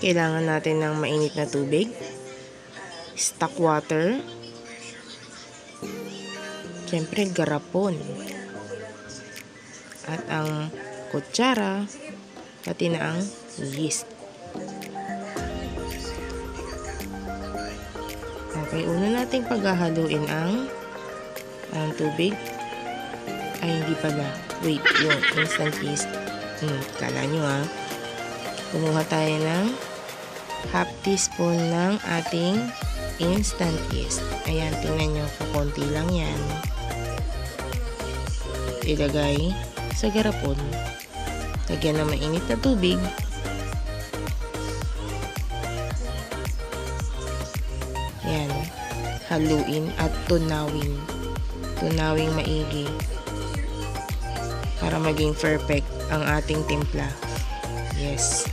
Kailangan natin ng mainit na tubig, stock water, siyempre garapon, at ang kutsara, pati na ang yeast. Okay, una nating paghahaluin ang tubig. Ay, hindi pala. Wait, yung instant yeast. Kala nyo kumuha tayo ng half teaspoon ng ating instant yeast. Ayan, tingnan nyo, kakunti lang yan. Ilagay sa garapon. Lagyan ng mainit na tubig. Yan, haluin at tunawin. Tunawing maigi para maging perfect ang ating timpla. Yes.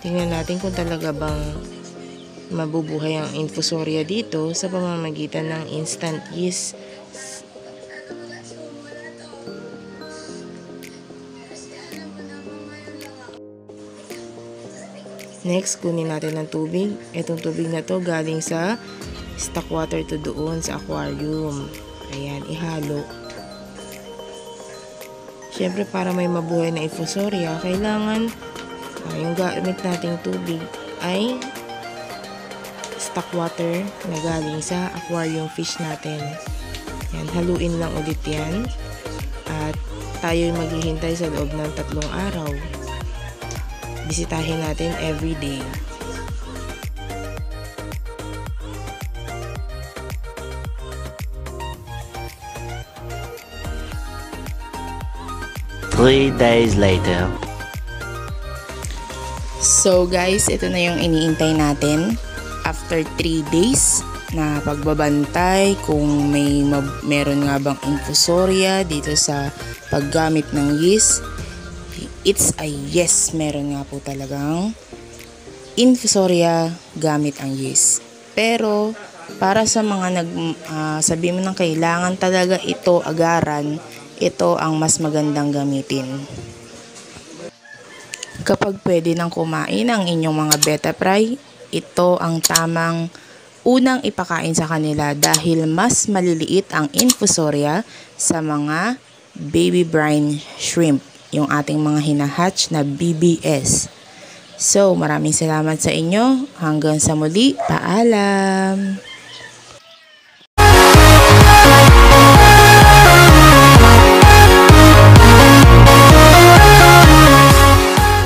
Tingnan natin kung talaga bang mabubuhay ang infusoria dito sa pamamagitan ng instant yeast. Next, kunin natin ang tubig. Itong tubig na to galing sa stock water to doon sa aquarium. Ayan, ihalo. Siyempre, para may mabuhay na infusoria, kailangan yung gamit nating tubig ay stock water na galing sa aquarium fish natin. Yan, haluin lang ulit yan. At tayo'y maghihintay sa loob ng 3 araw. Bisitahin natin every day. Three days later. So guys, ito na yung iniintay natin. After 3 days na pagbabantay kung meron nga bang infusoria dito sa paggamit ng yeast. It's a yes, meron nga po talagang infusoria gamit ang yeast. Pero para sa mga sabi mo nang kailangan talaga ito agaran, ito ang mas magandang gamitin. Kapag pwede nang kumain ang inyong mga betta fry, ito ang tamang unang ipakain sa kanila dahil mas maliliit ang infusoria sa mga baby brine shrimp, yung ating mga hinahatch na BBS. So, maraming salamat sa inyo. Hanggang sa muli, paalam!